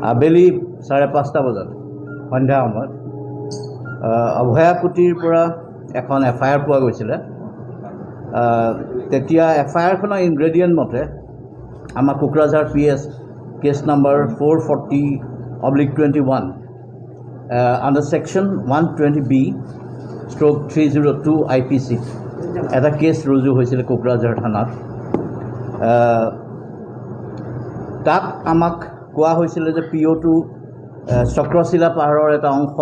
আবেলি 5:30 বজাত সন্ধ্যা সময়ত অভয়াপুতিৰ পৰা এখন FIR পোৱা গৈছিলে। তেতিয়া FIRখনৰ ইনগ্ৰেডিয়েণ্ট মতে আমাৰ Kokrajhar PS case number 440/21 under section 120B/302 IPC এটা কেছ ৰুজু হৈছিলে কোকৰাঝাৰ থানাত। তাত আমাক কোৱা হৈছিলে যে PO2 চক্ৰশিলা পাহাৰৰ এটা অংশ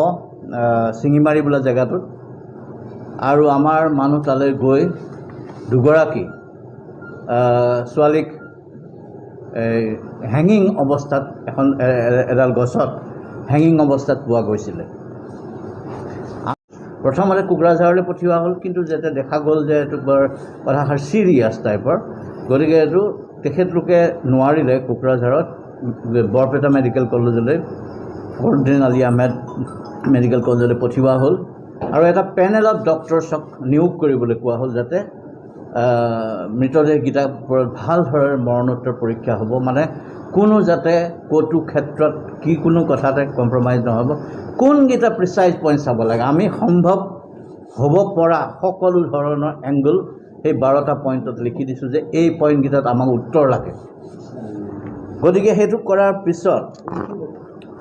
চিঙিমাৰি বোলা জেগাটোত, আৰু আমাৰ মানুহ তালৈ গৈ দুগৰাকী ছোৱালীক হেঙিং অৱস্থাত এডাল গছত হেঙিং অৱস্থাত পোৱা গৈছিলে। প্ৰথমতে কোকৰাঝাৰলৈ পঠিওৱা হ'ল, কিন্তু যেতিয়া দেখা গ'ল যে এইটো বৰ কথাষাৰ চিৰিয়াছ টাইপৰ, গতিকে এইটো তেখেতলোকে নোৱাৰিলে কোকৰাঝাৰত বৰপেটা মেডিকেল কলেজলৈ, ফখৰুদ্দিন আলী আহমেদ মেডিকেল কলেজলৈ পঠিওৱা হ'ল, আৰু এটা পেনেল অফ ডক্টৰছক নিয়োগ কৰিবলৈ কোৱা হ'ল, যাতে মৃতদেহকেইটাৰ ওপৰত ভাল ধৰণে মৰণোত্তৰ পৰীক্ষা হ'ব, মানে কোনো যাতে ক'তো ক্ষেত্ৰত কোনো কথাতে কম্প্ৰমাইজ নহ'ব, কোনকেইটা প্ৰিচাইজ পইণ্ট চাব লাগে। আমি সম্ভৱ হ'ব পৰা সকলো ধৰণৰ এংগল সেই 12টা পইণ্টত লিখি দিছোঁ যে এই পইণ্টকেইটাত আমাক উত্তৰ লাগে। গতিকে সেইটো কৰাৰ পিছত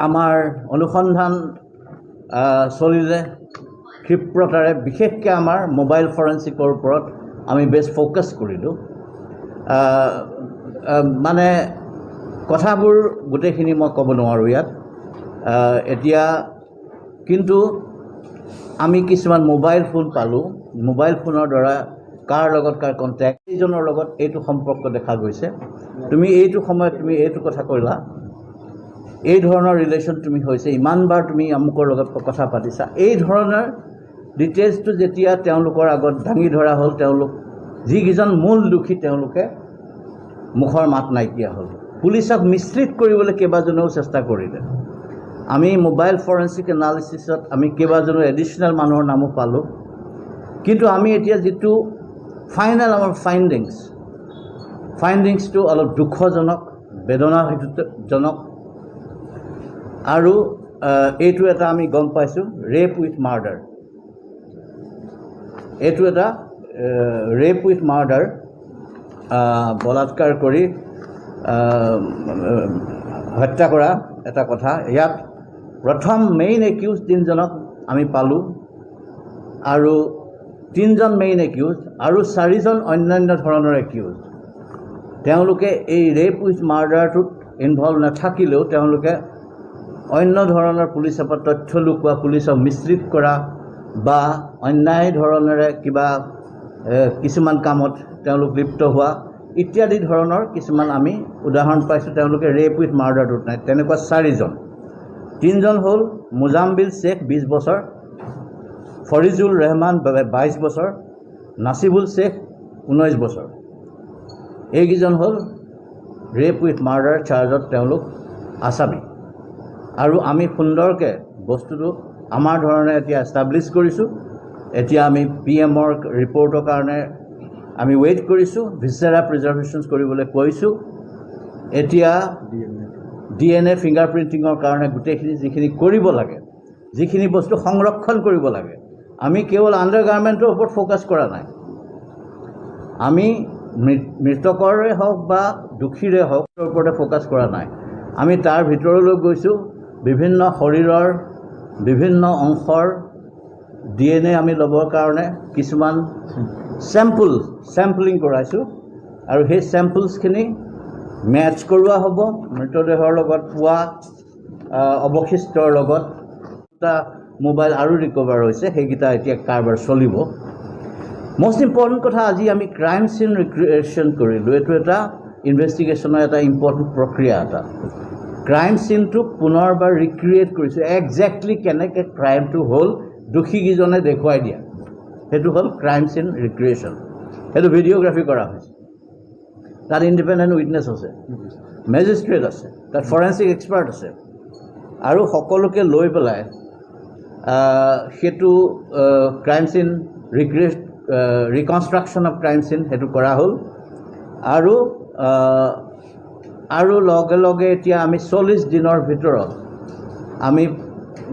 আমাৰ অনুসন্ধান চলিলে ক্ষিপ্ৰতাৰে, বিশেষকৈ আমাৰ মোবাইল ফৰেনচিকৰ ওপৰত আমি বেছ ফ'কাছ কৰিলোঁ। মানে কথাবোৰ গোটেইখিনি মই ক'ব নোৱাৰোঁ ইয়াত এতিয়া, কিন্তু আমি কিছুমান মোবাইল ফোন পালোঁ। মোবাইল ফোনৰ দ্বাৰা কাৰ লগত কাৰ কণ্টেক্ট, এইজনৰ লগত এইটো সম্পৰ্ক দেখা গৈছে, তুমি এইটো সময়ত তুমি এইটো কথা ক'লা, এই ধৰণৰ ৰিলেশ্যন তুমি হৈছে, ইমানবাৰ তুমি আমুকৰ লগত কথা পাতিছা, এই ধৰণৰ ডিটেইলছটো যেতিয়া তেওঁলোকৰ আগত দাঙি ধৰা হ'ল, তেওঁলোক যিকেইজন মূল দোষী তেওঁলোকে মুখৰ মাত নাইকিয়া হ'ল। পুলিচক মিছলিড কৰিবলৈ কেইবাজনেও চেষ্টা কৰিলে। আমি মোবাইল ফৰেনচিক এনালিচিছত আমি কেইবাজনো এডিশ্যনেল মানুহৰ নামো পালোঁ, কিন্তু আমি এতিয়া যিটো ফাইনেল আমাৰ ফাইণ্ডিংছটো অলপ দুখজনক, বেদনাজনক, আৰু এইটো এটা আমি গম পাইছোঁ ৰেপ উইথ মাৰ্ডাৰ। এইটো এটা ৰেপ উইথ মাৰ্ডাৰ, বলাৎকাৰ কৰি হত্যা কৰা এটা কথা। ইয়াত প্ৰথম মেইন একিউজ 3জনক আমি পালোঁ, আৰু 3জন মেইন একিউজ আৰু 4জন অন্যান্য ধৰণৰ একিউজ। তেওঁলোকে এই ৰেপ উইথ মাৰ্ডাৰটোত ইনভলভ নাথাকিলেও তেওঁলোকে অন্য ধৰণৰ পুলিচৰ পৰা তথ্য লুকোৱা, পুলিচক মিছলিড কৰা বা অন্যায় ধৰণেৰে কিবা কিছুমান কামত তেওঁলোক লিপ্ত হোৱা ইত্যাদি ধৰণৰ কিছুমান আমি উদাহৰণ পাইছোঁ। তেওঁলোকে ৰেপ উইথ মাৰ্ডাৰটোত নাই। তেনেকুৱা 4জন। 3জন হ'ল মুজাম্বিল শ্বেখ 20 বছৰ, ফৰিজুল ৰহমান 22 বছৰ, নাচিবুল শ্বেখ 19 বছৰ। এইকেইজন হ'ল ৰেপ উইথ মাৰ্ডাৰ চাৰ্জত তেওঁলোক আছামী, আৰু আমি সুন্দৰকৈ বস্তুটো আমাৰ ধৰণে এতিয়া এষ্টাব্লিছ কৰিছোঁ। এতিয়া আমি PMৰ ৰিপৰ্টৰ কাৰণে আমি ৱেইট কৰিছোঁ, ভিছেৰা প্ৰিজাৰ্ভেশ্যনছ কৰিবলৈ কৈছোঁ। এতিয়া DNA ফিংগাৰ প্ৰিণ্টিঙৰ কাৰণে গোটেইখিনি যিখিনি কৰিব লাগে, যিখিনি বস্তু সংৰক্ষণ কৰিব লাগে, আমি কেৱল আণ্ডাৰ গাৰ্মেণ্টৰ ওপৰত ফ'কাছ কৰা নাই। আমি মৃতকৰে হওক বা দোষীৰে হওক তাৰ ওপৰতে ফ'কাছ কৰা নাই। আমি তাৰ ভিতৰলৈ গৈছোঁ, বিভিন্ন শৰীৰৰ বিভিন্ন অংশৰ DNA আমি ল'বৰ কাৰণে কিছুমান চেম্পলিং কৰাইছোঁ, আৰু সেই চেম্পলছখিনি মেটচ কৰোৱা হ'ব মৃতদেহৰ লগত পোৱা অৱশিষ্টৰ লগত। এটা মোবাইল আৰু ৰিকভাৰ হৈছে, সেইকেইটা এতিয়া কাৰবাৰ চলিব। মষ্ট ইম্পৰ্টেণ্ট কথা, আজি আমি ক্ৰাইম চিন ৰিক্ৰিয়েশ্যন কৰিলোঁ। এইটো এটা ইনভেষ্টিগেশ্যনৰ এটা ইম্পৰ্টেণ্ট প্ৰক্ৰিয়া। এটা ক্ৰাইম চিনটোক পুনৰবাৰ ৰিক্ৰিয়েট কৰিছোঁ, একজেক্টলি কেনেকৈ ক্ৰাইমটো হ'ল দোষীকেইজনে দেখুৱাই দিয়া, সেইটো হ'ল ক্ৰাইম চিন ৰিক্ৰিয়েশ্যন। সেইটো ভিডিঅ'গ্ৰাফি কৰা হৈছে, তাত ইণ্ডিপেণ্ডেণ্ট উইটনেছ আছে, মেজিষ্ট্ৰেট আছে, তাত ফৰেনচিক এক্সপাৰ্ট আছে, আৰু সকলোকে লৈ পেলাই সেইটো ক্ৰাইম চিন ৰিকনষ্ট্ৰাকশ্যন অফ ক্ৰাইম চিন সেইটো কৰা হ'ল। আৰু আৰু লগে লগে এতিয়া আমি 40 দিনৰ ভিতৰত আমি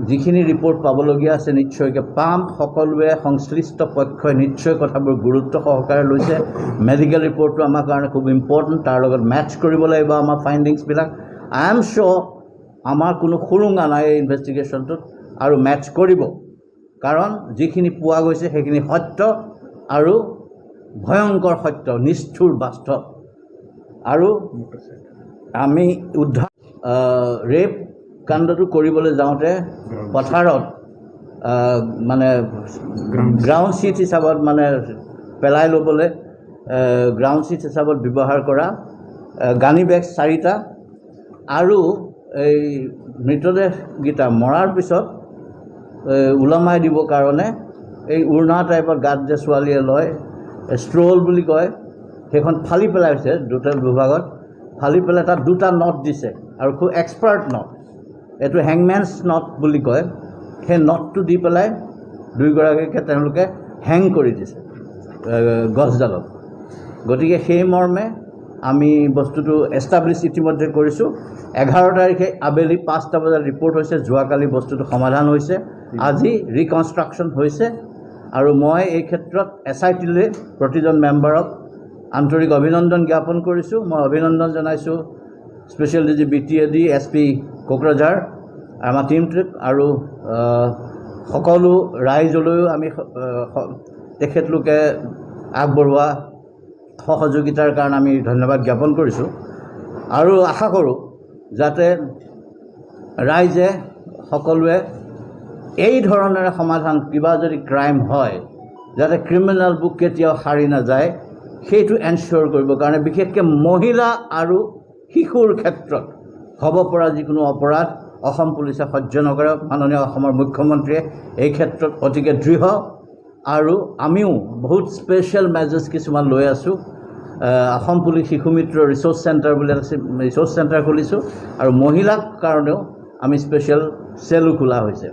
যিখিনি ৰিপৰ্ট পাবলগীয়া আছে নিশ্চয়কৈ পাম। সকলোৱে সংশ্লিষ্ট পক্ষই নিশ্চয় কথাবোৰ গুৰুত্ব সহকাৰে লৈছে। মেডিকেল ৰিপৰ্টটো আমাৰ কাৰণে খুব ইম্পৰ্টেণ্ট, তাৰ লগত মেটচ কৰিব লাগিব আমাৰ ফাইণ্ডিংছবিলাক। আই এম শ্যোৰ আমাৰ কোনো সুৰুঙা নাই এই ইনভেষ্টিগেশ্যনটোত আৰু মেটচ কৰিব, কাৰণ যিখিনি পোৱা গৈছে সেইখিনি সত্য আৰু ভয়ংকৰ সত্য, নিষ্ঠুৰ বাস্তৱ। আৰু আমি উদ্ধাৰ ৰেপ কাণ্ডটো কৰিবলৈ যাওঁতে পথাৰত মানে গ্ৰাউণ্ড শ্বীট হিচাপত মানে পেলাই ল'বলৈ গ্ৰাউণ্ড শ্বীট হিচাপত ব্যৱহাৰ কৰা গানি বেগ 4টা আৰু এই মৃতদেহকেইটা মৰাৰ পিছত ওলমাই দিবৰ কাৰণে এই উৰ্ণা টাইপৰ গাত যে ছোৱালীয়ে লয়, ষ্ট্ৰল বুলি কয়, সেইখন ফালি পেলাইছে দুটা বিভাগত, ফালি পেলাই তাত 2টা নট দিছে আৰু খুব এক্সপাৰ্ট নট, এইটো হেংমেনছ নট বুলি কয়। সেই নটটো দি পেলাই দুয়োগৰাকীকে তেওঁলোকে হেং কৰি দিছে গছডালত। গতিকে সেই মৰ্মে আমি বস্তুটো এষ্টাব্লিছ ইতিমধ্যে কৰিছোঁ। 11 তাৰিখে আবেলি 5টা বজাত ৰিপৰ্ট হৈছে, যোৱাকালি বস্তুটো সমাধান হৈছে, আজি ৰিকনষ্ট্ৰাকশ্যন হৈছে। আৰু মই এই ক্ষেত্ৰত SIT-লৈ প্ৰতিজন মেম্বাৰক আন্তৰিক অভিনন্দন জ্ঞাপন কৰিছোঁ। মই অভিনন্দন জনাইছোঁ special DG BTAD, SP Kokrajhar, আমাৰ টীমটোক আৰু সকলো ৰাইজলৈও আমি তেখেতলোকে আগবঢ়োৱা সহযোগিতাৰ কাৰণে আমি ধন্যবাদ জ্ঞাপন কৰিছোঁ। আৰু আশা কৰোঁ যাতে ৰাইজে সকলোৱে এই ধৰণেৰে সমাধান, কিবা যদি ক্ৰাইম হয় যাতে ক্ৰিমিনেলবোৰ কেতিয়াও সাৰি নাযায় সেইটো এনচিয়'ৰ কৰিবৰ কাৰণে, বিশেষকৈ মহিলা আৰু শিশুৰ ক্ষেত্ৰত হ'ব পৰা যিকোনো অপৰাধ অসম পুলিচে সহ্য নকৰে। মাননীয় অসমৰ মুখ্যমন্ত্ৰীয়ে এই ক্ষেত্ৰত অতিকে দৃঢ়, আৰু আমিও বহুত স্পেচিয়েল মেজাৰ্ছ কিছুমান লৈ আছোঁ। অসম পুলিচ শিশু মিত্ৰ ৰিচোৰ্চ চেণ্টাৰ বুলি এটা ৰিচোৰ্চ চেণ্টাৰ খুলিছোঁ, আৰু মহিলাৰ কাৰণেও আমি স্পেচিয়েল চেলো খোলা হৈছে।